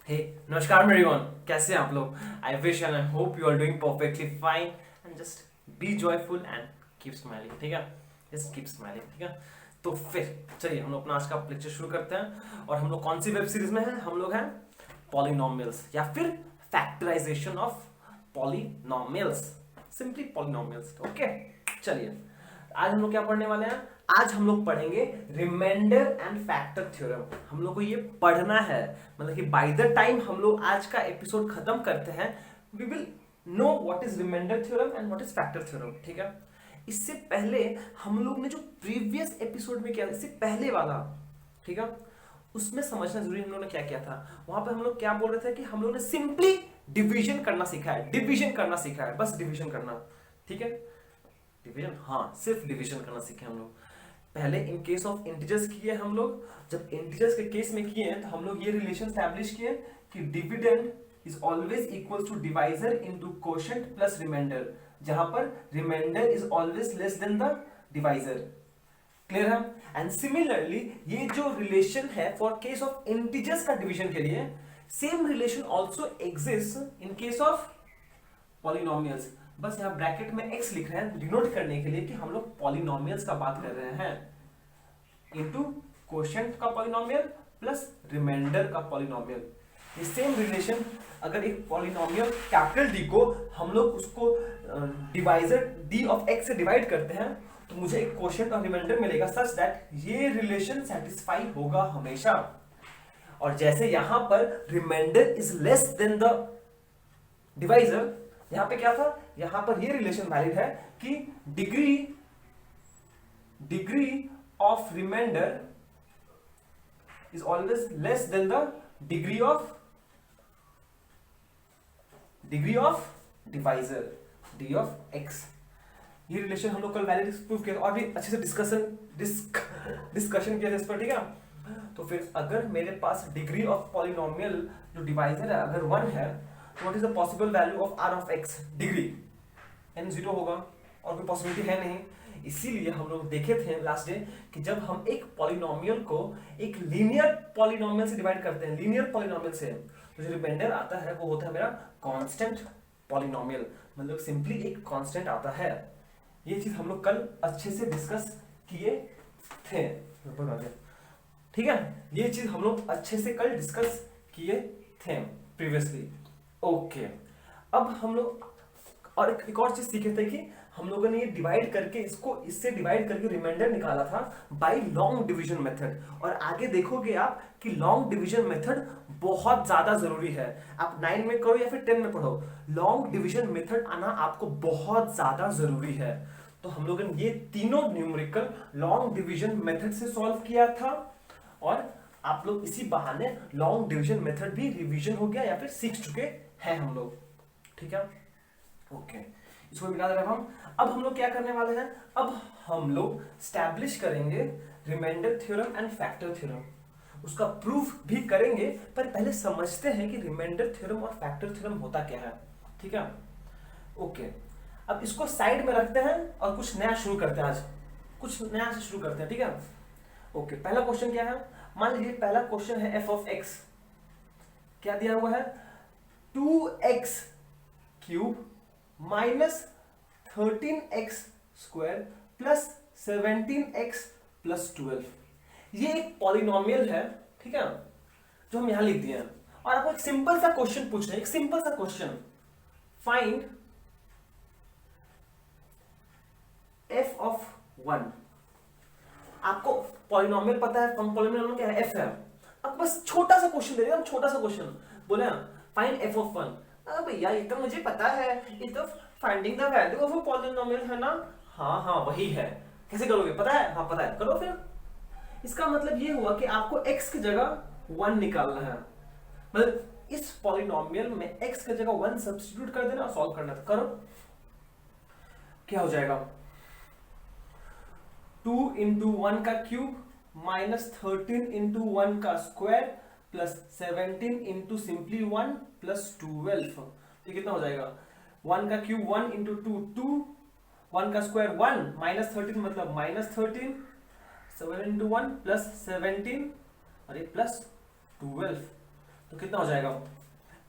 हे नमस्कार एवरीवन, कैसे हैं आप लोग। I wish and I hope you are doing perfectly fine and just be joyful and keep smiling. ठीक है, जस्ट कीप स्माइलिंग। ठीक है, तो फिर चलिए हम लोग अपना आज का लेक्चर शुरू करते हैं। और हम लोग कौन सी वेब सीरीज में हैं? हम लोग हैं पॉलिनोमियल्स या फिर factorisation of polynomials, simply polynomials. Okay, चलिए आज हम लोग क्या पढ़ने वाले हैं? आज हम लोग पढ़ेंगे रिमाइंडर एंड फैक्टर थ्योरम। हम लोग को ये पढ़ना है, मतलब कि बाय द टाइम हम लोग आज का एपिसोड खत्म करते हैं we will know what is remainder theorem and what is factor theorem. ठीक है, इससे पहले हम लोग ने जो प्रीवियस एपिसोड में किया, इससे पहले वाला, ठीक है, उसमें समझना जरूरी हम लोग ने क्या किया था। वहां पे हम लोग क्या बोल रहे थे कि हम लोग ने सिंपली डिवीजन करना सीखा है, डिवीजन करना सीखा है, बस डिवीजन करना। ठीक है, डिवीजन, हाँ सिर्फ डिवीजन करना सीखे हम लोग। पहले इन केस ऑफ इंटीजर्स किए हम लोग। जब इंटीजर्स के केस में किए तो हम लोग ये रिलेशन स्टैब्लिश किए कि dividend is always equal to divisor into quotient plus remainder, जहां पर remainder is always less than the divisor. Clear है? एंड सिमिलरली ये जो रिलेशन है फॉर केस ऑफ इंटीजर्स का डिवीजन के लिए, same relation also exist in case of polynomials. बस यहाँ ब्रैकेट में x लिख रहे हैं डिनोट करने के लिए कि हम लोग पॉलिनोमियल्स का बात कर रहे हैं, इनटू कोशेंट का पॉलिनोमियल प्लस रिमाइंडर का पॉलिनोमियल। ये सेम रिलेशन, अगर एक पॉलिनोमियल कैपिटल डी को हम लोग उसको डिवाइजर d ऑफ x से डिवाइड करते हैं तो मुझे एक कोशेंट और रिमाइंडर मिलेगा सच दैट ये रिलेशन सेटिस्फाई होगा हमेशा। और जैसे यहां पर remainder is less than the divisor, यहां पे क्या था, यहां पर ये रिलेशन वैलिड है कि degree of remainder is always less than the degree of divisor D of X. ये रिलेशन हम लोग कल वैलिड प्रूव किया और भी अच्छे से डिस्कशन किया था इस पर। ठीक है, तो फिर अगर मेरे पास डिग्री ऑफ पॉलिनोमियल जो डिवाइजर है अगर 1 है, what is the possible value of r of x? Degree n 0 होगा और कोई पॉसिबिलिटी है नहीं। इसीलिए हम लोग देखे थे लास्ट डे कि जब हम एक पॉलिनोमियल को एक लीनियर पॉलिनोमियल से डिवाइड करते हैं, लीनियर पॉलिनोमियल से, तो जो रिमाइंडर आता है वो होता है मेरा कांस्टेंट पॉलिनोमियल, मतलब सिंपली एक कांस्टेंट आता है। ये चीज हम लोग कल अच्छे से डिस्कस किए थे। ठीक है, ये चीज हम लोग अच्छे से कल डिस्कस किए थे प्रीवियसली। ओके, अब हम लोग और एक और चीज सीखे थे कि हम लोगों ने ये डिवाइड करके इसको इससे डिवाइड करके रिमाइंडर निकाला था बाय लॉन्ग डिवीजन मेथड। और आगे देखोगे आप कि लॉन्ग डिवीजन मेथड बहुत ज्यादा जरूरी है। आप 9 में करो या फिर 10 में पढ़ो, लॉन्ग डिवीजन मेथड आना आपको बहुत ज्यादा जरूरी है। तो हम लोगों ने ये तीनों न्यूमेरिकल लॉन्ग डिवीजन मेथड से सॉल्व किया था और आप लोग इसी बहाने लॉन्ग डिवीजन मेथड भी रिवीजन हो गया या फिर सीख चुके हैं हम लोग। ठीक है, ओके, इसको मिटा दे रहे हैं हम। अब हम लोग क्या करने वाले हैं? अब हम लोग स्टैब्लिश करेंगे remainder theorem and factor theorem, उसका प्रूफ भी करेंगे। पर पहले समझते हैं कि रिमाइंडर थ्योरम और फैक्टर थ्योरम होता क्या है। ठीक है, ओके, अब इसको साइड में रखते हैं और कुछ नया शुरू करते हैं। आज कुछ नया से शुरू करते हैं। ठीक है, ओके, पहला क्वेश्चन क्या है? मान लीजिए पहला क्वेश्चन है f ऑफ x, क्या दिया हुआ है? 2x cube minus 13x square plus 17x plus 12। ये एक पॉलिनोमियल है, ठीक है, जो हम यहां लिख दिए हैं। और आपको एक सिंपल सा क्वेश्चन पूछ रहे हैं, एक सिंपल सा क्वेश्चन, फाइंड f ऑफ 1। आपको पॉलिनोमियल पता है, पॉलिनोमियल क्या है? f है। अब बस छोटा सा क्वेश्चन दे रहे हैं, छोटा सा क्वेश्चन बोले फाइंड f ऑफ 1। भैया ये तो मुझे पता है, ये तो finding the value of a polynomial है ना। हाँ हाँ वही है। कैसे करोगे? पता है? हाँ पता है, करो फिर। इसका मतलब ये हुआ कि आपको x की जगह 1 निकालना है, मतलब इस पॉलिनोमियल में x की जगह 1 सब्स्टिट्यूट कर देना और सॉल्व करना। तो करो, क्या हो जाएगा? 2 इंटू 1 का क्यूब माइनस 13 इंटू 1 का square plus 17 into simply 1 plus 12। तो कितना हो जाएगा? 1 का क्यूब 1 इंटू 2 2, 1 का स्क्वायर 1 माइनस 13 मतलब माइनस 13, 7 इंटू 1 प्लस 17 और ये प्लस 12। तो कितना हो जाएगा,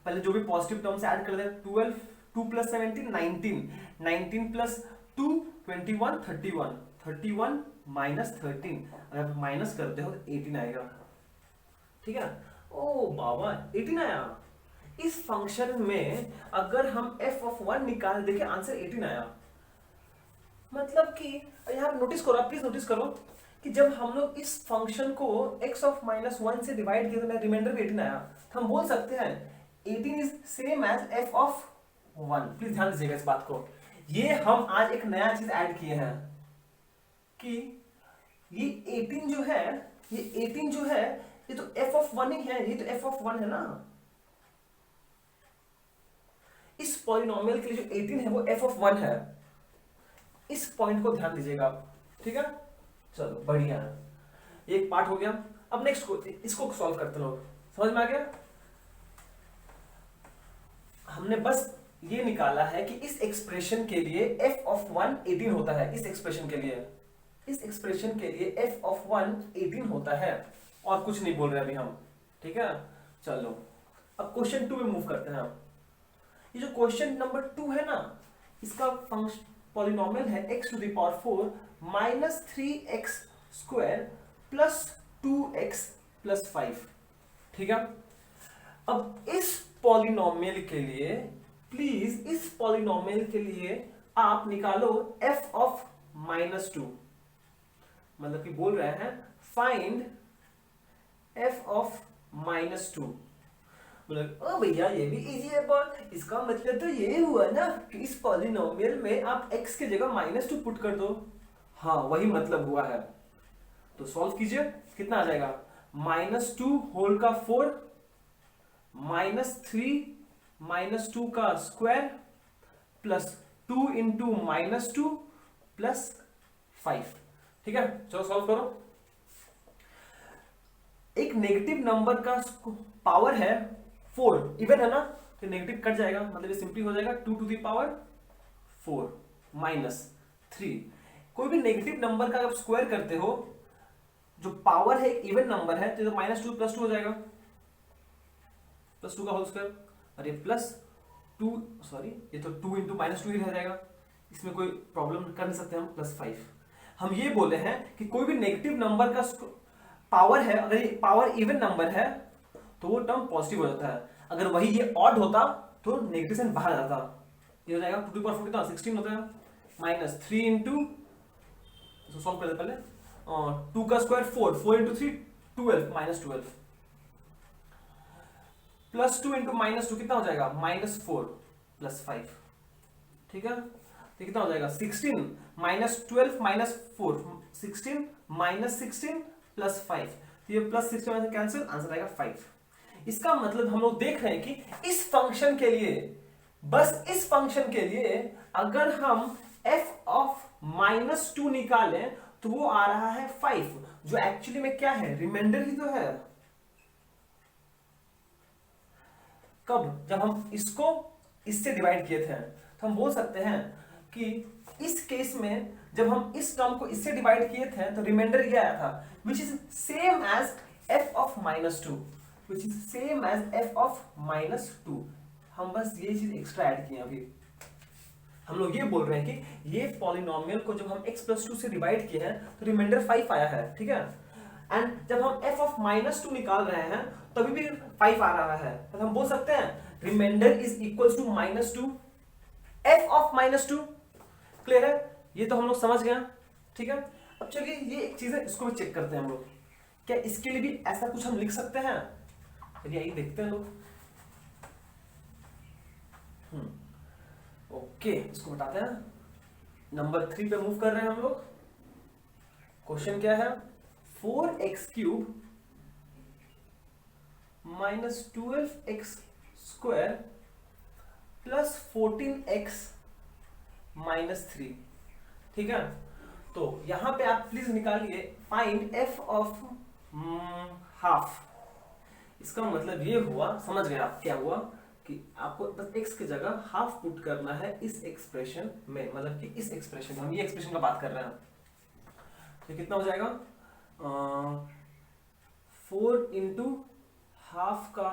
पहले जो भी पॉजिटिव टर्म्स ऐड कर दें, 12 2 प्लस 17 19, 19 प्लस 2 21, 31, 31 माइनस 13, अगर माइनस करते हो तो 18 आएगा। ठीक है, ओ बाबा 18 आया। इस फंक्शन में अगर हम f ऑफ 1 निकाल, देखिए आंसर 18 आया। मतलब कि यहाँ नोटिस करो, प्लीज नोटिस करो कि जब हम लोग इस फंक्शन को x ऑफ माइनस 1 से डिवाइड किया तो मेरा रिमाइंडर भी 18 आया। तो हम बोल सकते हैं 18 is same as f of 1। Please ध्यान दीजिएगा इस बात को। ये हम आज एक नया चीज ऐड किए हैं कि ये 18 जो है, ये 18 जो है ये तो f ऑफ 1 ही है, ये तो f ऑफ 1 है ना। इस पॉलिनोमियल के लिए जो 18 है वो f ऑफ 1 है। इस पॉइंट को ध्यान दीजिएगा आप, ठीक है। चलो बढ़िया है, एक पार्ट हो गया। अब नेक्स्ट को इसको सॉल्व करते लोग, समझ में आ गया। हमने बस ये निकाला है कि इस एक्सप्रेशन के लिए f ऑफ 1 18 होता है। इस एक्सप्रेशन के लिए, इस एक्सप्रेशन के लिए f ऑफ 1 18 होता है, और कुछ नहीं बोल रहे अभी हम, ठीक है। चलो अब क्वेश्चन 2 में मूव करते हैं हम। ये जो क्वेश्चन नंबर 2 है ना, इसका फंक्शन पॉलिनोमियल है x to the power 4 minus 3x square plus 2x plus 5, ठीक है। अब इस पॉलिनोमियल के लिए, प्लीज इस पॉलिनोमियल के लिए आप निकालो f ऑफ माइनस 2, मतलब कि बोल रहे हैं फाइंड f ऑफ माइनस 2। ओ भैया ये भी इजी है बात, इसका मतलब तो ये हुआ ना कि इस पॉलिनोमियल में आप x की जगह माइनस 2 पुट कर दो। हाँ वही मतलब हुआ है, तो सॉल्व कीजिए। कितना आ जाएगा, माइनस 2 होल का 4 माइनस 3 माइनस 2 का square plus 2 into minus 2 plus 5, ठीक है। चलो सॉल्व करो। एक नेगेटिव नंबर का पावर है 4, इवन है ना, तो नेगेटिव कट जाएगा, मतलब ये सिंपली हो जाएगा 2 टू द पावर 4 माइनस 3। कोई भी नेगेटिव नंबर का आप स्क्वायर करते हो, जो पावर है इवन नंबर है, तो माइनस 2 प्लस 2 हो जाएगा, प्लस 2 का होल स्क्वायर, और ये प्लस 2, सॉरी ये तो 2 इंटू माइनस 2 ही रह जाएगा, इसमें कोई प्रॉब्लम कर नहीं सकते हम, प्लस 5। हम ये बोले हैं कि कोई भी नेगेटिव नंबर का पावर है, अगर ये पावर इवन नंबर है तो वो टर्म पॉजिटिव हो जाता है, अगर वही ये ऑड होता तो नेगेटिव साइन बाहर आ जाता। ये हो जाएगा 2 टू पावर 4 कितना 16 होता है, माइनस 3 इंटू, इसको सॉल्व कर दे पहले, 2 का square 4, 4 into 3 12 minus 12 plus 2 into minus 2 कितना हो जाएगा, माइनस 4 प्लस 5, ठीक है। तो कितना हो जाएगा 16 माइनस 12 माइनस 4, 16 माइनस 16 प्लस 5, तो ये प्लस 16 से कैंसिल, आंसर आएगा 5। इसका मतलब हम लोग देख रहे हैं कि इस फंक्शन के लिए, बस इस फंक्शन के लिए अगर हम f ऑफ माइनस 2 निकालें तो वो आ रहा है 5, जो एक्चुअली में क्या है, रिमाइंडर ही तो है। कब, जब हम इसको इससे डिवाइड किए थे, तो हम बोल सकते हैं कि इस केस में जब हम इस टर्म को इससे डिवाइड किए थे तो रिमाइंडर ये आया था, which is same as f of minus 2, which is same as f of minus 2। हम बस ये चीज एक्स्ट्रा ऐड किए अभी। हम लोग ये बोल रहे हैं कि ये पॉलिनोमियल को जब हम x प्लस 2 से डिवाइड किए हैं तो रिमाइंडर 5 आया है, ठीक है। एंड जब हम f ऑफ माइनस 2 निकाल रहे हैं तभी भी 5 आ रहा है, तो हम बोल सकते हैं remainder is equal to minus 2 f of minus 2। Clear है, ये तो हम लोग समझ गए, ठीक है। अब चलिए ये एक चीज है, इसको भी चेक करते हैं हम लोग, क्या इसके लिए भी ऐसा कुछ हम लिख सकते हैं। चलिए आइए देखते हैं लोग। ओके, इसको बताते हैं। नंबर 3 पे मूव कर रहे हैं हम लोग। क्वेश्चन क्या है, 4x cube minus 12x square plus 14x minus 3, ठीक है। तो यहां पे आप प्लीज निकालिए फाइंड f ऑफ हाफ। इसका मतलब ये हुआ, समझ गए आप क्या हुआ, कि आपको बस x की जगह हाफ पुट करना है इस एक्सप्रेशन में, मतलब कि इस एक्सप्रेशन में, हम ये एक्सप्रेशन का बात कर रहे हैं। तो कितना हो जाएगा 4 इंटू हाफ का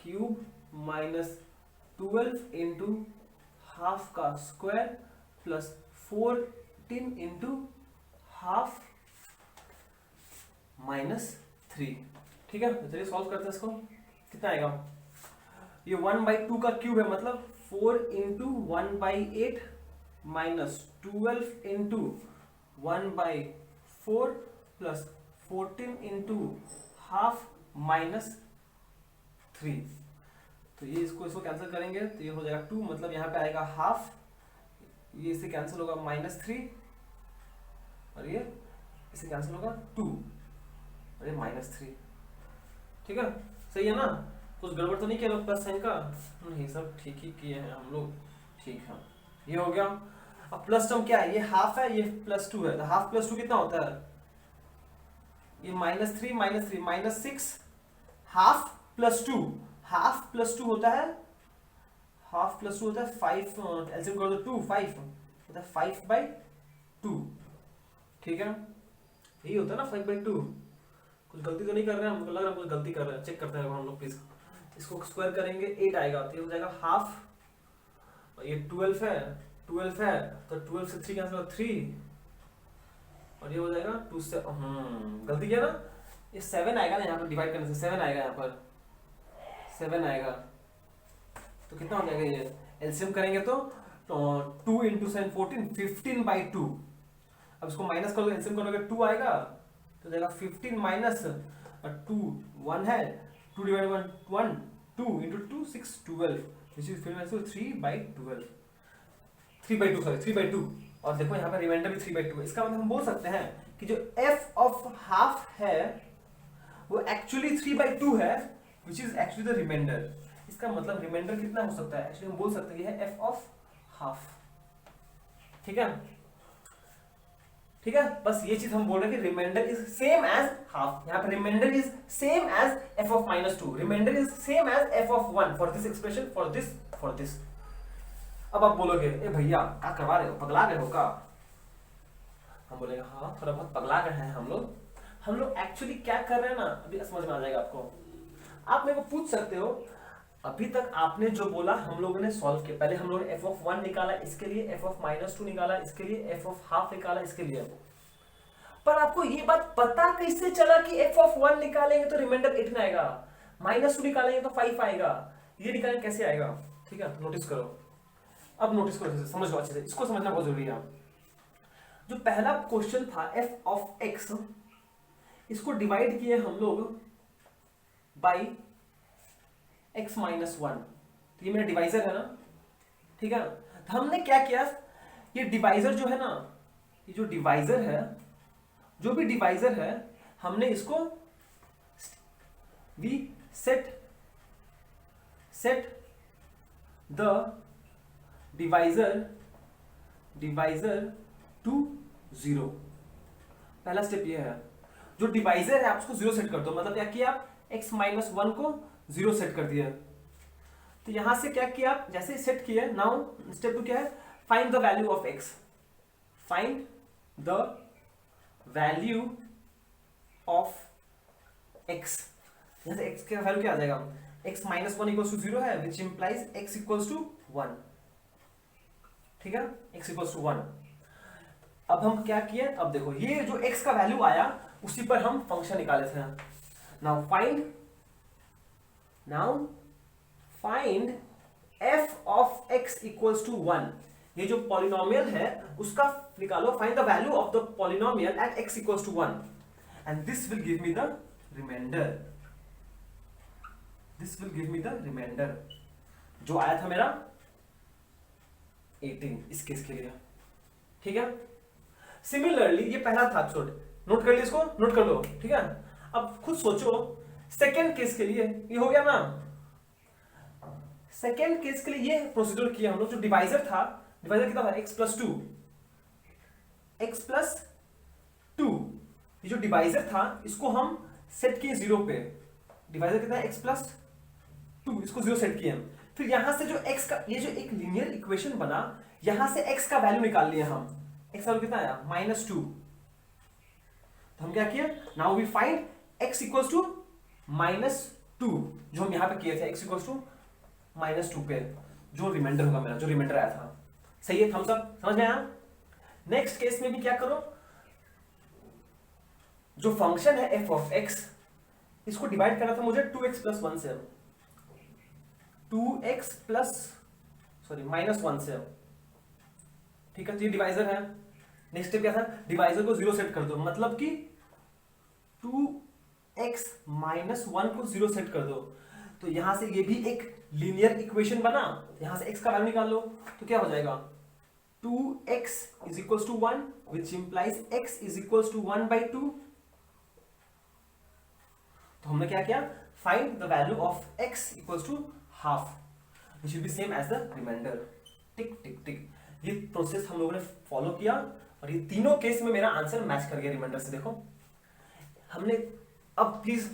क्यूब माइनस 12 इंटू हाफ का square plus 14 into half minus 3। ठीक है, तो चलिए सॉल्व करते हैं इसको। कितना आएगा, ये 1/2 का क्यूब है, मतलब 4 into 1/8 minus 12 into 1/4 plus 14 into half minus 3। तो ये इसको कैंसिल करेंगे तो ये हो जाएगा 2, मतलब यहाँ पे आएगा हाफ, ये इससे कैंसिल होगा -3 और ये इससे कैंसिल होगा 2 और ये -3। ठीक है, सही है ना, कुछ गड़बड़ तो नहीं किया लोग प्लस साइन का? नहीं, सब ठीक ही किए हैं हम लोग। ठीक है, ये हो गया। अब प्लस टर्म क्या है, ये हाफ है, ये +2 है, तो हाफ +2 कितना होता है, ये -3 -6, हाफ +2, हाफ +2 होता है, हाफ +2 होता है 5, एलसीएम कर दो 2, 5 होता है 5/2। ठीक है, यही होता है ना 5/2। कुछ गलती तो नहीं कर रहे हैं, हमको लग रहा है कुछ गलती कर रहे हैं, चेक करते हैं हम लोग प्लीज। इसको स्क्वायर करेंगे 8 आएगा, तो ये हो जाएगा हाफ, और ये 12 है तो 12 से 3 कैंसिल होगा 3, और ये हो जाएगा 2 से गलती किया ना, ये 7 आएगा ना यहाँ पर, डिवाइड करने से 7 आएगा, यहाँ पर 7 आएगा, तो कितना हो जाएगा, ये एलसीएम करेंगे तो 2 इंटू 7 14, 15/2। अब इसको माइनस करोगे, एलसीएम करोगे 2 आएगा, तो जाएगा 15 माइनस 2 1 है, 2 divide 1 2 into 2 6 12, which is 3/12, 3/2 sorry 3/2। और देखो यहाँ पे रिमाइंडर भी 3/2 है, इसका मतलब हम बोल सकते हैं कि जो f ऑफ हाफ है वो एक्चुअली 3/2 है, which is actually the remainder. इसका मतलब रिमाइंडर कितना हो सकता है, एक्चुअली हम बोल सकते हैं ये है f ऑफ हाफ। ठीक है, ठीक है, बस ये चीज हम बोल रहे हैं कि remainder is same as half. यहाँ पे remainder is same as f of -2, remainder is same as f of 1 for this expression, for this. अब आप बोलोगे ए भैया क्या करवा रहे हो, पगला गए हो का? हम बोलेंगे हाँ थोड़ा बहुत पगला गए हैं हम लोग एक्चुअली क्या कर रहे हैं ना, अभी समझ में आ जाएगा आपको। आप मेरे को पूछ सकते हो, अभी तक आपने जो बोला हम लोगों ने सॉल्व किया, पहले हम लोगों ने f ऑफ 1 निकाला इसके लिए, f ऑफ -2 निकाला इसके लिए, f ऑफ हाफ निकाला इसके लिए। पर आपको ये बात पता कैसे चला कि f ऑफ 1 निकालेंगे तो रिमाइंडर 8 आएगा, -2 निकालेंगे तो 5 आएगा, ये निकालेंगे कैसे आएगा? ठीक है, नोटिस करो, अब नोटिस करो, अच्छे से समझ लो, अच्छे से इसको समझना बहुत जरूरी है। जो पहला क्वेश्चन था f ऑफ x, इसको डिवाइड किए हम लोग बाई x -1, तो ये मेरा डिवाइजर है ना। ठीक है, तो हमने क्या किया, ये डिवाइजर जो है ना, ये जो डिवाइजर है, जो भी डिवाइजर है, हमने इसको we set the divisor to 0। पहला स्टेप ये है, जो डिवाइजर है आप उसको 0 सेट कर दो, मतलब क्या किया आप x -1 को 0 सेट कर दिया। तो यहां से क्या किया आप, जैसे सेट किया, नाउ स्टेप 2 क्या है, find the value of x, find the value of x। यहां से x का वैल्यू क्या आ जाएगा, x -1 इक्वल्स टू 0 है, which implies x equals to 1। ठीक है, x इक्वल्स टू 1। अब हम क्या किए, अब देखो ये जो x का वैल्यू आया उसी पर हम फंक्शन निकाले थे। Now find f of x equals to 1। ये जो पॉलिनोमियल है उसका निकालो, find the value of the polynomial at x equals to 1 and this will give me the remainder. जो आया था मेरा 18 इस केस के लिए। ठीक है, सिमिलरली ये पहला था एपिसोड, नोट कर लिया, इसको नोट कर लो। ठीक है, अब खुद सोचो सेकेंड केस के लिए, ये हो गया ना, सेकेंड केस के लिए ये प्रोसीजर किया हम लोग। जो डिवाइजर था, डिवाइजर कितना था, x प्लस 2, ये जो डिवाइजर था इसको हम सेट किए 0 पे, डिवाइजर कितना है x प्लस 2, इसको 0 सेट किए हम। फिर यहां से जो x का, ये जो एक लीनियर इक्वेशन बना, यहां से x का वैल्यू निकाल लिया हम, x का वैल्यू कितना आया -2। तो हम क्या किया, now we find x equals to -2। 2 जो हम यहाँ पे किए थे, x इक्वल्स टू -2 पे जो रिमाइंडर होगा मेरा, जो रिमाइंडर आया था। सही है, थम्स अप, समझ में आया। नेक्स्ट केस में भी क्या करो, जो फंक्शन है f ऑफ x, इसको डिवाइड करना था मुझे 2x प्लस 1 से, 2x प्लस -1 से, ठीक है। तो ये डिवाइजर है। नेक्स्ट स्टेप क्या था, डिवाइजर को 0 सेट कर दो, मतलब कि 2x माइनस 1 को 0 सेट कर दो। तो यहां से ये भी एक लीनियर इक्वेशन बना, यहां से x का वैल्यू निकाल लो, तो क्या हो जाएगा 2x is equals to 1 which implies x is equals to 1/2। तो हमने क्या किया, find the value of x equals to half which will be same as the reminder. Tick tick tick, ये प्रोसेस हम लोगों ने फॉलो किया और ये तीनों केस में मेरा आंसर मैच कर गया रिमाइंडर से। देखो हमने, अब प्लीज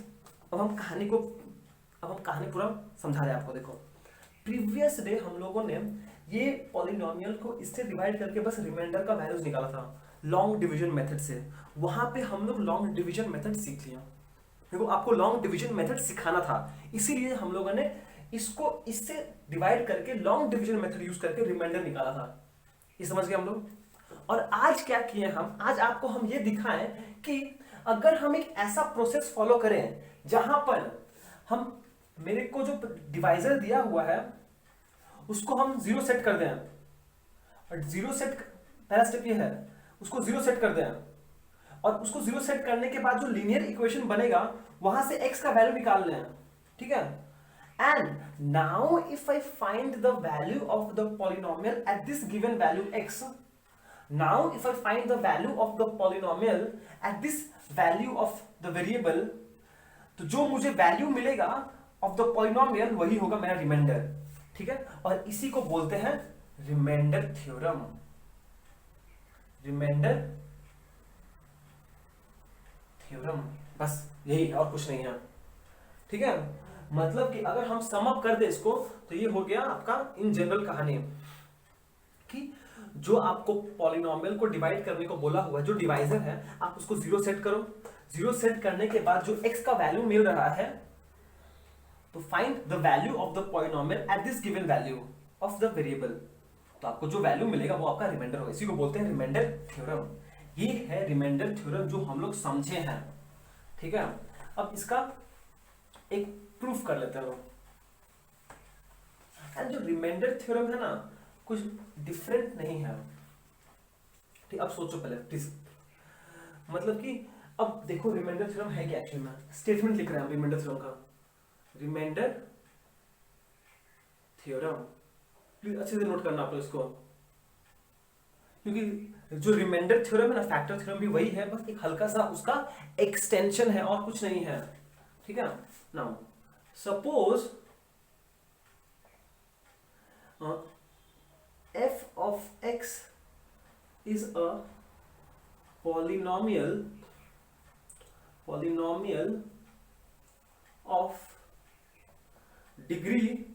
अब हम कहानी पूरा समझा रहे हैं आपको। देखो प्रीवियस डे हम लोगों ने ये पॉलिनोमियल को इससे डिवाइड करके बस रिमाइंडर का वैल्यूज निकाला था लॉन्ग डिवीजन मेथड से। वहां पे हम लोग लॉन्ग डिवीजन मेथड सीख लिया। देखो आपको लॉन्ग डिवीजन मेथड सिखाना था, इसीलिए हम लोगों ने इसको इससे डिवाइड करके लॉन्ग डिवीजन मेथड यूज करके रिमाइंडर निकाला था। ये समझ गए हम लोग। और आज क्या किए हम, आज आपको हम ये दिखाएं कि अगर हम एक ऐसा प्रोसेस फॉलो करें जहां पर हम, मेरे को जो डिवाइजर दिया हुआ है उसको हम 0 सेट कर दें, और 0 सेट, पहला स्टेप ये है, उसको 0 सेट कर दें, और उसको 0 सेट करने के बाद जो लीनियर इक्वेशन बनेगा वहां से x का वैल्यू निकाल लें, ठीक है। And now if I find the value of the polynomial at this given value x, now if I find the value of the polynomial at this value of the variable, तो जो मुझे value मिलेगा of the polynomial वही होगा मेरा reminder, ठीक है। और इसी को बोलते हैं रिमाइंडर थ्योरम। रिमाइंडर थ्योरम, बस यही है और कुछ नहीं है, ठीक है। मतलब कि अगर हम सम अप कर दे इसको तो ये हो गया आपका इन जनरल कहानी कि जो आपको पॉलिनोमियल को डिवाइड करने को बोला हुआ है, जो डिवाइजर है, आप उसको 0 सेट करो। 0 सेट करने के बाद जो x का वैल्यू मिल रहा है, तो find the value of the polynomial at this given value of the variable. तो आपको जो वैल्यू मिलेगा वो आपका रिमाइंडर होगा। इसी को बोलते हैं रिमाइंडर थ्योरम। ये है रिमाइंडर थ्योरम जो हम लोग समझे हैं, ठीक है। अब इसका एक प्रूफ कर लेते हैं। एंड जो रिमाइंडर थ्योरम है ना, कुछ डिफरेंट नहीं है, ठीक। अब सोचो पहले प्लीज, मतलब कि अब देखो रिमाइंडर थ्योरम है क्या एक्चुअली में, स्टेटमेंट लिख रहे हैं रिमाइंडर थ्योरम का। रिमाइंडर थ्योरम प्लीज अच्छे से नोट करना आप लोग इसको, क्योंकि जो रिमाइंडर थ्योरम है ना, फैक्टर थ्योरम भी वही है, बस एक हल्का सा उसका एक्सटेंशन है और कुछ नहीं है, ठीक है। Now suppose f of x is a polynomial of degree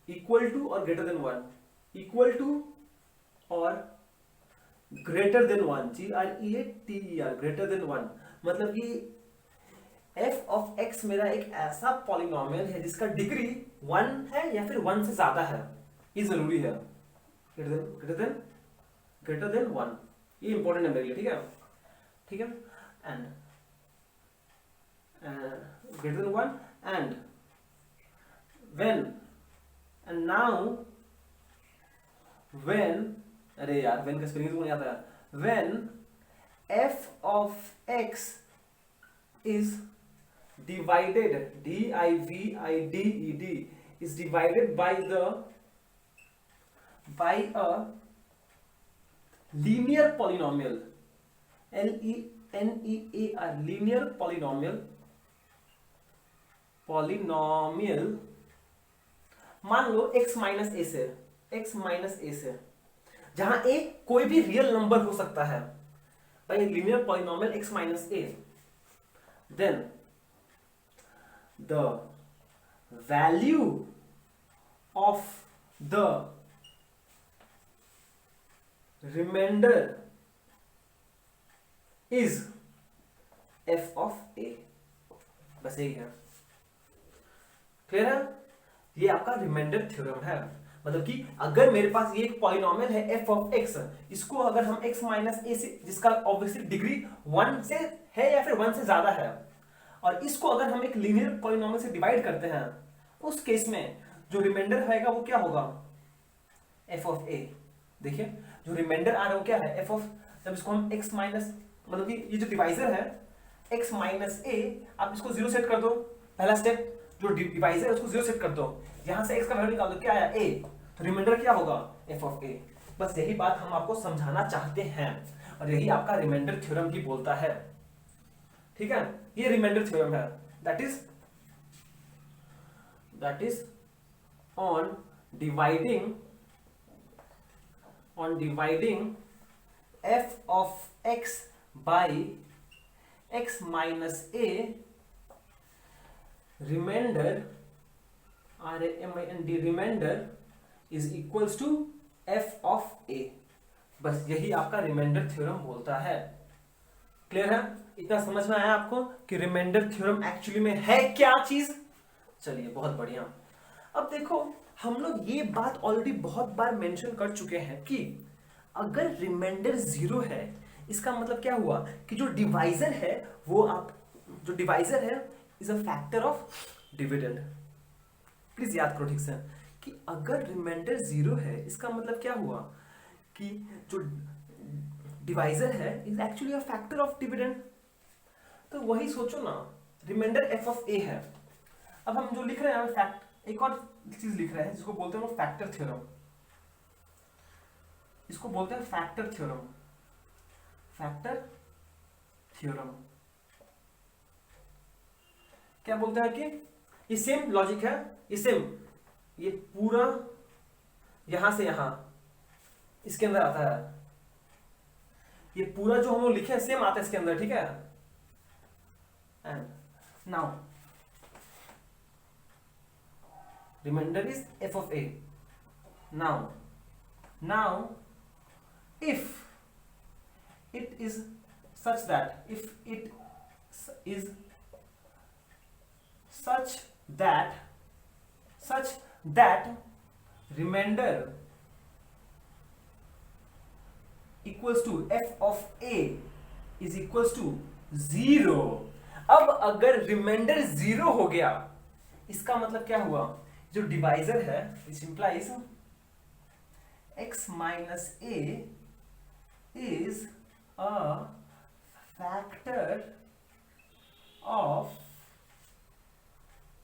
equal to or greater than 1, equal to or greater than 1, GREATER, greater than 1, मतलब कि f of x मेरा एक ऐसा पॉलिनोमियल है जिसका डिग्री 1 है या फिर 1 से ज्यादा है, ये जरूरी है। greater than 1, ये इंपॉर्टेंट है मेरे लिए, ठीक है, ठीक है। And greater than 1 and when and now when, अरे यार when का स्पेलिंग नहीं आता है, when f of x is divided, divided, is divided by a linear polynomial, linear linear polynomial, मान लो x माइनस ए से, जहां a कोई भी रियल नंबर हो सकता है, भाई linear polynomial x minus A, then the value of the remainder is f of a, बस यही है। क्लियर है? ये आपका रिमाइंडर थ्योरम है। मतलब कि अगर मेरे पास ये एक पॉलिनोमियल है एफ ऑफ एक्स, इसको अगर हम x माइनस ए से, जिसका ऑब्वियसली डिग्री 1 से है या फिर 1 से ज्यादा है, और इसको अगर हम एक लीनियर पॉलिनोमियल से डिवाइड करते हैं, उस केस में जो रिमाइंडर आएगा वो क्या होगा? एफ ऑफ ए। देखिए जो रिमाइंडर आ रहा है वो क्या है? एफ ऑफ, जब इसको हम x माइनस, मतलब कि ये जो डिवाइजर है x माइनस ए, आप इसको 0 सेट कर दो। पहला स्टेप, जो डिवाइजर है उसको 0 सेट कर दो, यहां से x का वैल्यू निकाल दो, क्या आया? a, तो रिमाइंडर क्या होगा? f of a। बस यही बात हम आपको समझाना चाहते हैं, और यही आपका रिमाइंडर थ्योरम भी बोलता है। ठीक है, ये रिमाइंडर थ्योरम है, that is on dividing f of x by x minus a, remainder remainder is equals to f of a। बस यही आपका रिमाइंडर थ्योरम बोलता है। क्लियर है? इतना समझ में आया आपको कि रिमाइंडर थ्योरम एक्चुअली में है क्या चीज? चलिए बहुत बढ़िया। अब देखो हम लोग ये बात ऑलरेडी बहुत बार मेंशन कर चुके हैं कि अगर रिमाइंडर 0 है, इसका मतलब क्या हुआ कि जो डिवाइजर है वो जो डिवाइजर है is a factor of dividend. Please याद करो ठीक से कि अगर रिमाइंडर 0 है, इसका मतलब क्या हुआ कि जो डिवाइजर है is actually a factor of dividend. तो वही सोचो ना, रिमाइंडर एफ ऑफ ए है। अब हम जो लिख रहे हैं फैक्ट, एक और चीज लिख रहे हैं जिसको बोलते हैं वो फैक्टर थ्योरम। इसको बोलते हैं फैक्टर थ्योरम। फैक्टर थ्योरम क्या बोलते हैं कि ये सेम लॉजिक है, ये पूरा यहां से यहां इसके अंदर आता है, ये पूरा जो हम लोग लिखे हैं सेम आता है इसके अंदर। ठीक है, and now remainder is F of A. Now if it is such that remainder equals to f of a is equals to 0। अब अगर रिमाइंडर 0 हो गया, इसका मतलब क्या हुआ? जो डिवाइजर है which implies x minus a is a factor of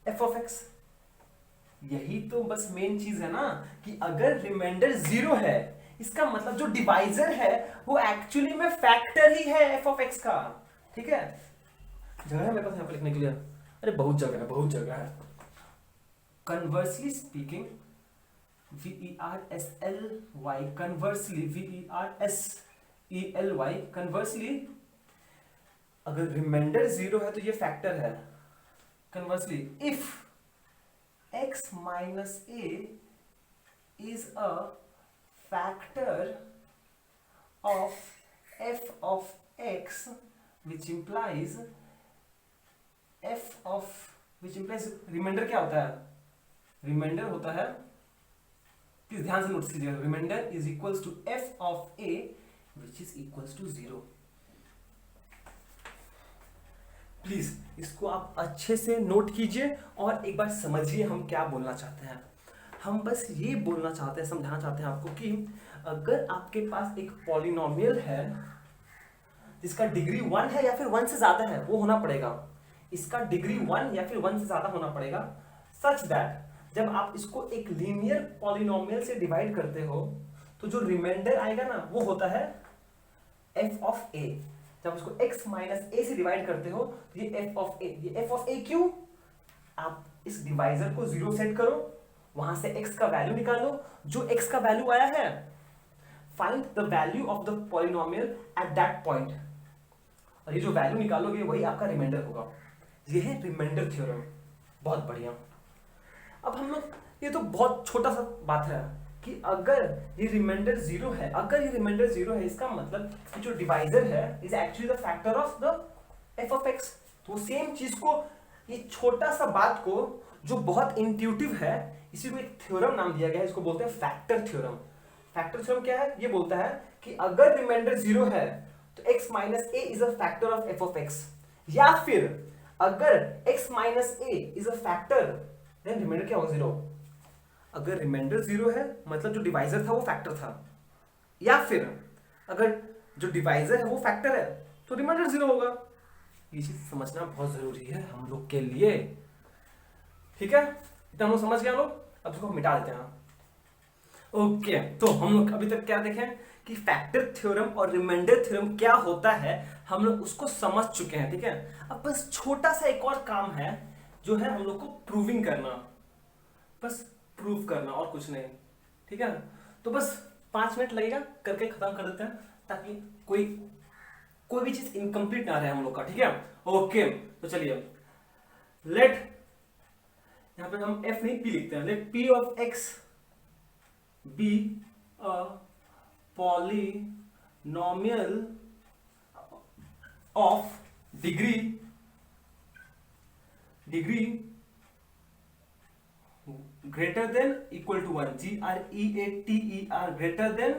f of x। यही तो बस मेन चीज है ना कि अगर रिमाइंडर 0 है, इसका मतलब जो डिवाइजर है वो एक्चुअली में फैक्टर ही है f of x का। ठीक है, जगह है मेरे पास यहाँ पर लिखने के लिए? अरे बहुत जगह है। Conversely speaking, VERSLY, conversely VERSELY, conversely अगर रिमाइंडर 0 है तो ये फैक्टर है। Conversely if x minus a is a factor of f of x, which implies remainder क्या होता है? रिमाइंडर होता है, प्लीज ध्यान से नोट कीजिएगा, remainder is equals to F of A which is equals to 0। Please इसको आप अच्छे से नोट कीजिए और एक बार समझिए हम क्या बोलना चाहते हैं। हम बस ये बोलना चाहते हैं, समझाना चाहते हैं आपको कि अगर आपके पास एक पॉलिनोमियल है जिसका डिग्री 1 है या फिर 1 से ज्यादा है, वो होना पड़ेगा, इसका डिग्री 1 या फिर 1 से ज्यादा होना पड़ेगा, सच दैट जब आप इसको एक लीनियर पॉलिनोमियल से डिवाइड करते हो तो जो रिमाइंडर आएगा ना वो होता है f ऑफ a। जब उसको x माइनस a से डिवाइड करते हो तो ये f ऑफ a, ये f ऑफ a क्यों? आप इस डिवाइजर को 0 सेट करो, वहां से x का वैल्यू निकालो, जो x का वैल्यू आया है find the value of the polynomial at that point, और ये जो वैल्यू निकालोगे वही आपका रिमाइंडर होगा। ये है रिमाइंडर थ्योरम। बहुत बढ़िया। अब हम लोग, ये तो बहुत छोटा सा बात है कि अगर ये रिमाइंडर 0 है, इसका मतलब कि जो डिवाइजर है is actually the factor of the f of x। तो सेम चीज को ये छोटा सा बात को जो बहुत इंट्यूटिव है, इसी को एक थ्योरम नाम दिया गया है, इसको बोलते हैं फैक्टर थ्योरम। फैक्टर थ्योरम क्या है? ये बोलता है कि अगर रिमाइंडर 0 है तो x minus A is a factor of f of x, या फिर अगर x minus A is a factor then remainder क्या होगा? 0। अगर रिमाइंडर 0 है मतलब जो डिवाइजर था वो फैक्टर था, या फिर अगर जो डिवाइजर है वो फैक्टर है तो रिमाइंडर 0 होगा। ये चीज समझना बहुत जरूरी है हम लोग के लिए, ठीक है? इतना हम लोग समझ गए लोग, अब इसको मिटा देते हैं। ओके, तो हम लोग अभी तक क्या देखें कि फैक्टर थ्योरम और रिमाइंडर थ्योरम क्या होता है, हम लोग उसको समझ चुके हैं, ठीक है? अब बस छोटा सा एक और काम है जो है हम लोग को प्रूविंग करना, बस प्रूव करना और कुछ नहीं, ठीक है? तो बस 5 मिनट लगेगा, करके खत्म कर देते हैं ताकि कोई भी चीज इनकम्प्लीट ना रहे हम लोग का, ठीक है? ओके, तो चलिए लेट, यहां पे हम f नहीं p लिखते हैं, let p of x be a polynomial of degree greater than equal to 1, GREATER greater than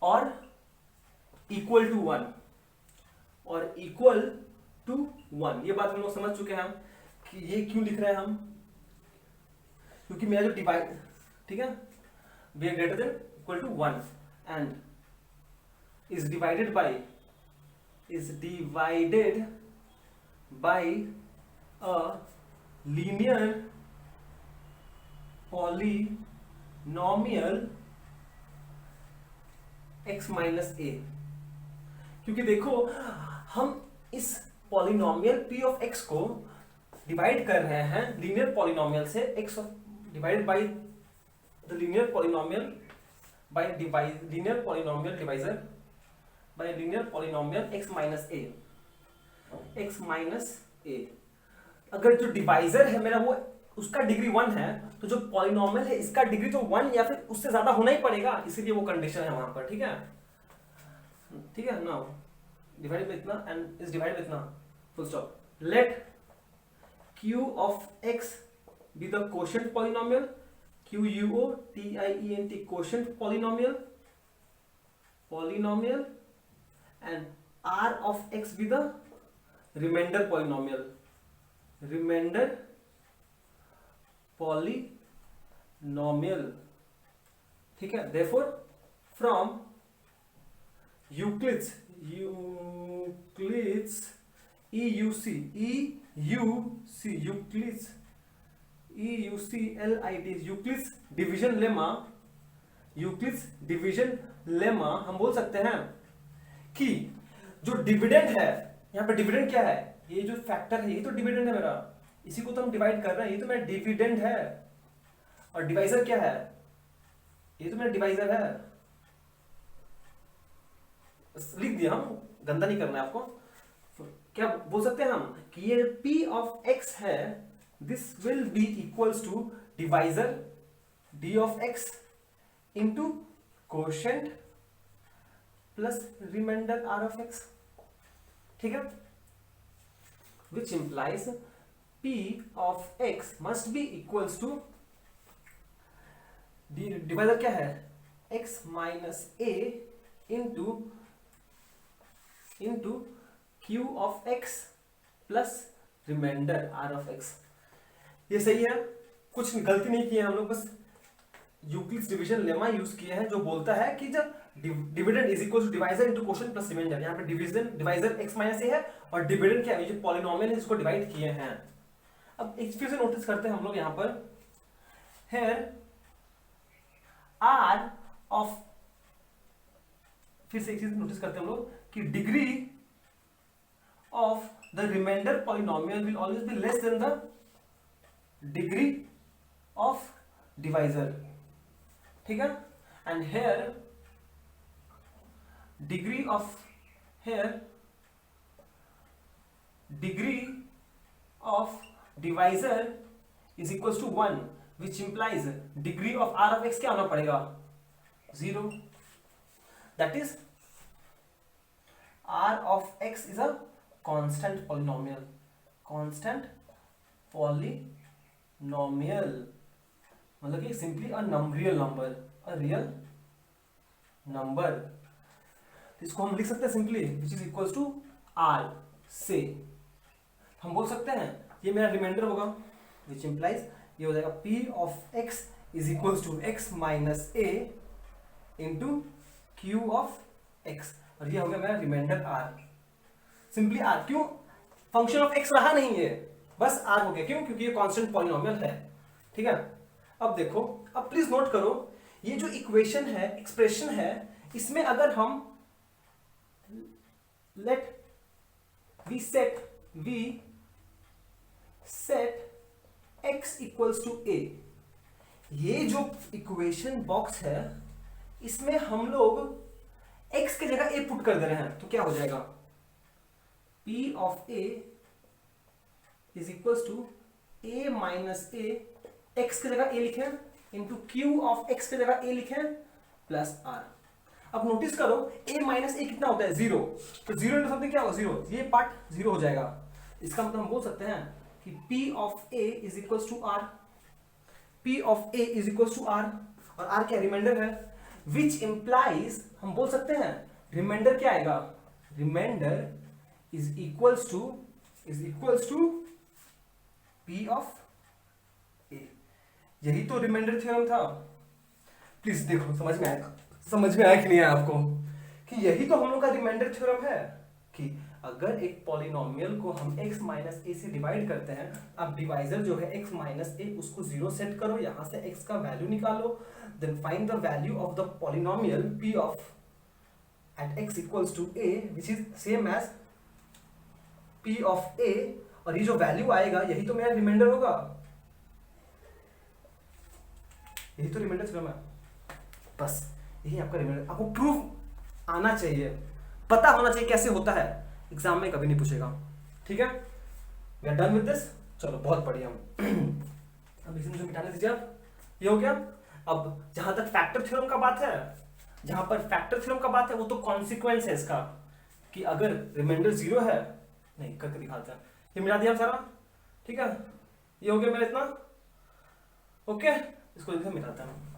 or equal to 1 और equal to 1। ये बात हम लोग समझ चुके हैं कि ये क्यों लिख रहे हैं हम, क्योंकि मेरा जो डिवाइड, ठीक है, be greater than equal to 1 and is divided by a linear polynomial x minus a। क्योंकि देखो हम इस पॉलिनोमियल p ऑफ x को डिवाइड कर रहे हैं लीनियर पॉलिनोमियल से, x divided by the linear polynomial divisor by linear polynomial x minus a। अगर जो डिवाइजर है मेरा वो उसका डिग्री 1 है तो जो पॉलिनोमियल है इसका डिग्री तो 1 या फिर उससे ज्यादा होना ही पड़ेगा, इसीलिए वो कंडीशन है वहां पर, ठीक है? ठीक है ना, डिवाइड बाय इतना एंड इज डिवाइड बाय इतना, full stop. Let q of x be the quotient polynomial, QUOTIENT quotient polynomial and R of x be the remainder polynomial, ठीक है? Therefore from Euclid's Euclid's division lemma हम बोल सकते हैं कि जो dividend है, यहां पे डिविडेंड क्या है? ये जो फैक्टर है ये तो डिविडेंड है मेरा, इसी को तो हम डिवाइड कर रहे हैं, ये तो मेरा डिविडेंड है। और डिवाइजर क्या है? ये तो मेरा डिवाइजर है, लिख दिया, हम गंदा नहीं करना है आपको। क्या बोल सकते हैं हम कि ये p ऑफ x है, this will be equals to divisor d of x into quotient plus remainder r of x, ठीक है? which implies p of x must be equals to divisor क्या है? x minus a into q of x plus remainder r of x। ये सही है, कुछ गलती नहीं की है हम लोग, बस यूक्लिड्स डिवीजन लेमा यूज किया है जो बोलता है कि जब dividend is equal to divisor into quotient plus remainder, यहाँ पे डिवाइजर x माइनस a है और डिविडेंड क्या है? जो पॉलिनोमियल है इसको डिवाइड किए हैं। अब एक फिर से नोटिस करते हैं हम लोग यहाँ पर, here r ऑफ, फिर से एक चीज नोटिस करते हैं हम लोग कि degree of the remainder polynomial will always be less than the degree of divisor, ठीक है? And here degree of divisor is equal to 1 which implies degree of R of X क्या होना पड़ेगा? 0। That is r of x is a constant polynomial polynomial मतलब कि simply a real number, a real number, इसको हम लिख सकते हैं simply which is equals to are से हम बोल सकते हैं ये मेरा रिमाइंडर होगा, विच इंप्लाइज ये हो जाएगा P of X is equals to X minus A into Q of X, और ये हो गया मेरा रिमाइंडर आर, सिंपली आर। क्यों? फंक्शन ऑफ एक्स रहा नहीं है, बस आर हो गया। क्यों? क्योंकि ये कांस्टेंट पॉलिनोमियल है। ठीक है, अब देखो, अब प्लीज नोट करो, ये जो इक्वेशन है, एक्सप्रेशन है, इसमें अगर हम let we set x equals to a, ये जो इक्वेशन बॉक्स है इसमें हम लोग x की जगह a पुट कर दे रहे हैं, तो क्या हो जाएगा p of a is equals to a minus a, x की जगह a लिखें इंटू q ऑफ x की जगह a लिखें प्लस r। अब नोटिस करो a माइनस a कितना होता है? 0, तो 0 इंटू समथिंग क्या होगा? 0, ये पार्ट 0 हो जाएगा। इसका मतलब हम बोल सकते हैं कि p of a is equals to r, p of a is equals to r, और r क्या रिमाइंडर है, विच इंप्लाइज हम बोल सकते हैं रिमाइंडर क्या आएगा, remainder is equals to p of a। यही तो रिमाइंडर थ्योरम था। प्लीज देखो समझ में आया कि नहीं आया आपको, कि यही तो हम लोग का रिमाइंडर थ्योरम है कि अगर एक पॉलिनोमियल को हम x माइनस ए से डिवाइड करते हैं, अब डिवाइजर जो है x माइनस ए उसको 0 सेट करो, यहां से x का वैल्यू निकालो, then find the value of the polynomial p of at x equals to a which is same as p of a, और ये जो वैल्यू आएगा यही तो मेरा रिमाइंडर होगा, यही तो रिमाइंडर थ्योरम है। बस यही आपका रिमाइंडर, आपको प्रूफ आना चाहिए, पता होना चाहिए कैसे होता है, एग्जाम में कभी नहीं पूछेगा। ठीक है, we are done with this. चलो बहुत बढ़िया। अब इसे मुझे मिटाने दीजिए आप, ये हो गया। अब जहां तक फैक्टर थ्योरम का बात है, जहां पर फैक्टर थ्योरम का बात है वो तो कॉन्सिक्वेंस है इसका, कि अगर रिमाइंडर 0 है, नहीं करके दिखाते हैं, ये मिटा दिया सारा। ठीक है, ये हो गया मेरा इतना, ओके, इसको इधर मिटाते हैं।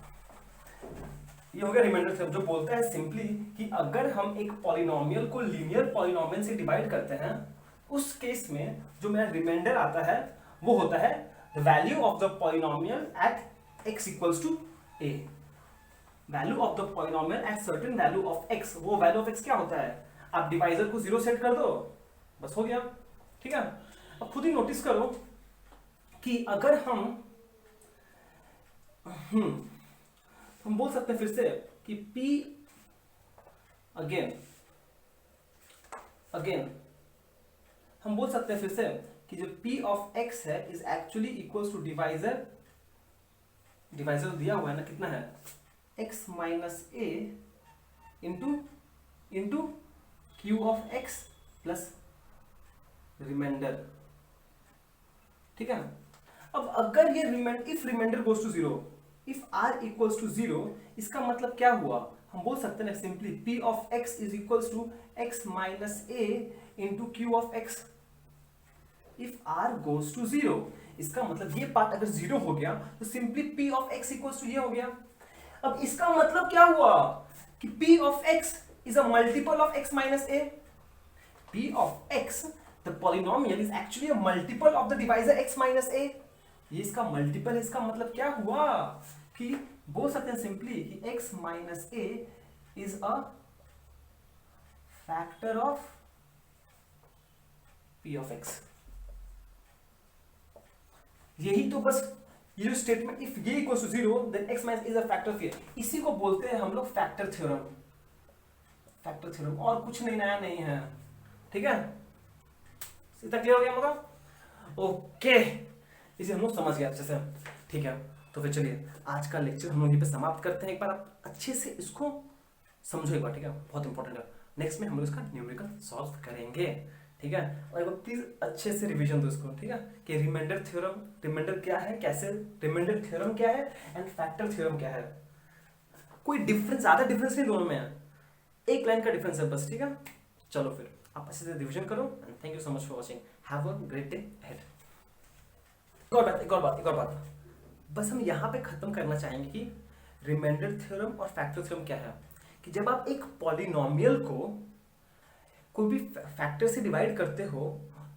ये हो गया रिमाइंडर थ्योरम, जो बोलता है सिंपली कि अगर हम एक पॉलिनोमियल को लीनियर पॉलिनोमियल से डिवाइड करते हैं, उस केस में जो मेरा रिमाइंडर आता है वो होता है the value of the polynomial at x equals to a। Value of the polynomial at certain value of x, वो वैल्यू ऑफ x क्या होता है, आप डिवाइजर को 0 सेट कर दो, बस हो गया। ठीक है, अब खुद ही नोटिस करो कि अगर हम बोल सकते हैं फिर से कि P अगेन हम बोल सकते हैं फिर से कि जो P ऑफ x है is actually equals to divisor दिया हुआ है ना, कितना है x minus a into Q of x plus remainder. ठीक है, अब अगर ये if remainder goes to 0, if r equals to 0, इसका मतलब क्या हुआ, हम बोल सकते हैं simply p of x is equals to x minus a into Q of x। If r goes to 0, इसका मतलब ये पार्ट अगर 0 हो गया तो simply p of x equals to ये हो गया। अब इसका मतलब क्या हुआ कि p of x is a multiple of x minus a। p of x the polynomial is actually a multiple of the divisor x minus a। ये इसका मल्टीपल है, इसका मतलब क्या हुआ कि बोल सकते हैं सिंपली कि x minus a is a factor of p of x। यही तो बस ये जो स्टेटमेंट इफ ये equals to 0 then x minus is a factor of a, इसी को बोलते हैं हम लोग फैक्टर थ्योरम, और कुछ नहीं, नया नहीं है। ठीक है, इतना क्लियर हो गया मतलब? ओके, इसे हम लोग समझ गए अच्छे से। ठीक है, तो फिर चलिए आज का लेक्चर हम लोग यहीं पे समाप्त करते हैं। एक बार आप अच्छे से इसको समझो एक बार, ठीक है, बहुत इंपॉर्टेंट है। नेक्स्ट में हम लोग इसका न्यूमेरिकल सॉल्व करेंगे। ठीक है, और एक बार प्लीज अच्छे से रिवीजन दो इसको। ठीक है, कि रिमाइंडर क्या है, कैसे रिमाइंडर थ्योरम क्या है एंड फैक्टर थ्योरम क्या है। कोई डिफरेंस, ज्यादा डिफरेंस नहीं दोनों में है, एक लाइन का डिफरेंस है बस। ठीक है, चलो फिर आप अच्छे से रिवीजन करो and thank you so much for watching. Have a great day ahead. एक और बात बस हम यहाँ पे खत्म करना चाहेंगे कि रिमाइंडर थ्योरम और फैक्टर थ्योरम क्या है। कि जब आप एक पॉलिनोमियल को कोई भी फैक्टर से डिवाइड करते हो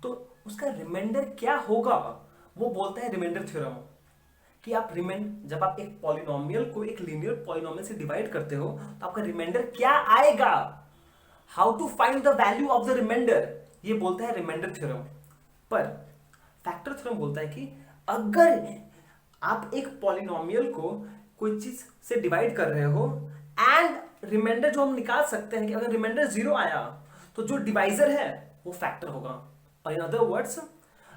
तो उसका रिमाइंडर क्या होगा, वो बोलता है रिमाइंडर थ्योरम। कि आप जब आप एक पॉलिनोमियल को एक लीनियर पॉलिनोमियल से डिवाइड करते हो तो आपका रिमाइंडर क्या आएगा, how to find the value of the remainder, ये बोलता है रिमाइंडर थ्योरम। पर फैक्टर थ्योरम बोलता है कि अगर आप एक पॉलिनोमियल को कोई चीज से डिवाइड कर रहे हो एंड रिमाइंडर जो हम निकाल सकते हैं कि अगर रिमाइंडर 0 आया तो जो डिवाइजर है वो फैक्टर होगा। और इन अदर वर्ड्स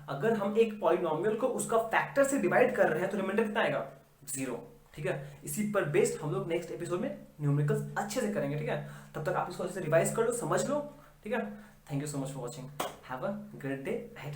अगर हम एक पॉलिनोमियल को उसका फैक्टर से डिवाइड कर रहे हैं तो रिमाइंडर कितना आएगा, 0। ठीक है, इसी पर बेस्ड हम लोग नेक्स्ट एपिसोड में न्यूमेरिकल्स अच्छे से करेंगे। ठीक है, तब तक आप इसको अच्छे से रिवाइज कर लो, समझ लो। ठीक है, thank you so much for watching, have a great day ahead.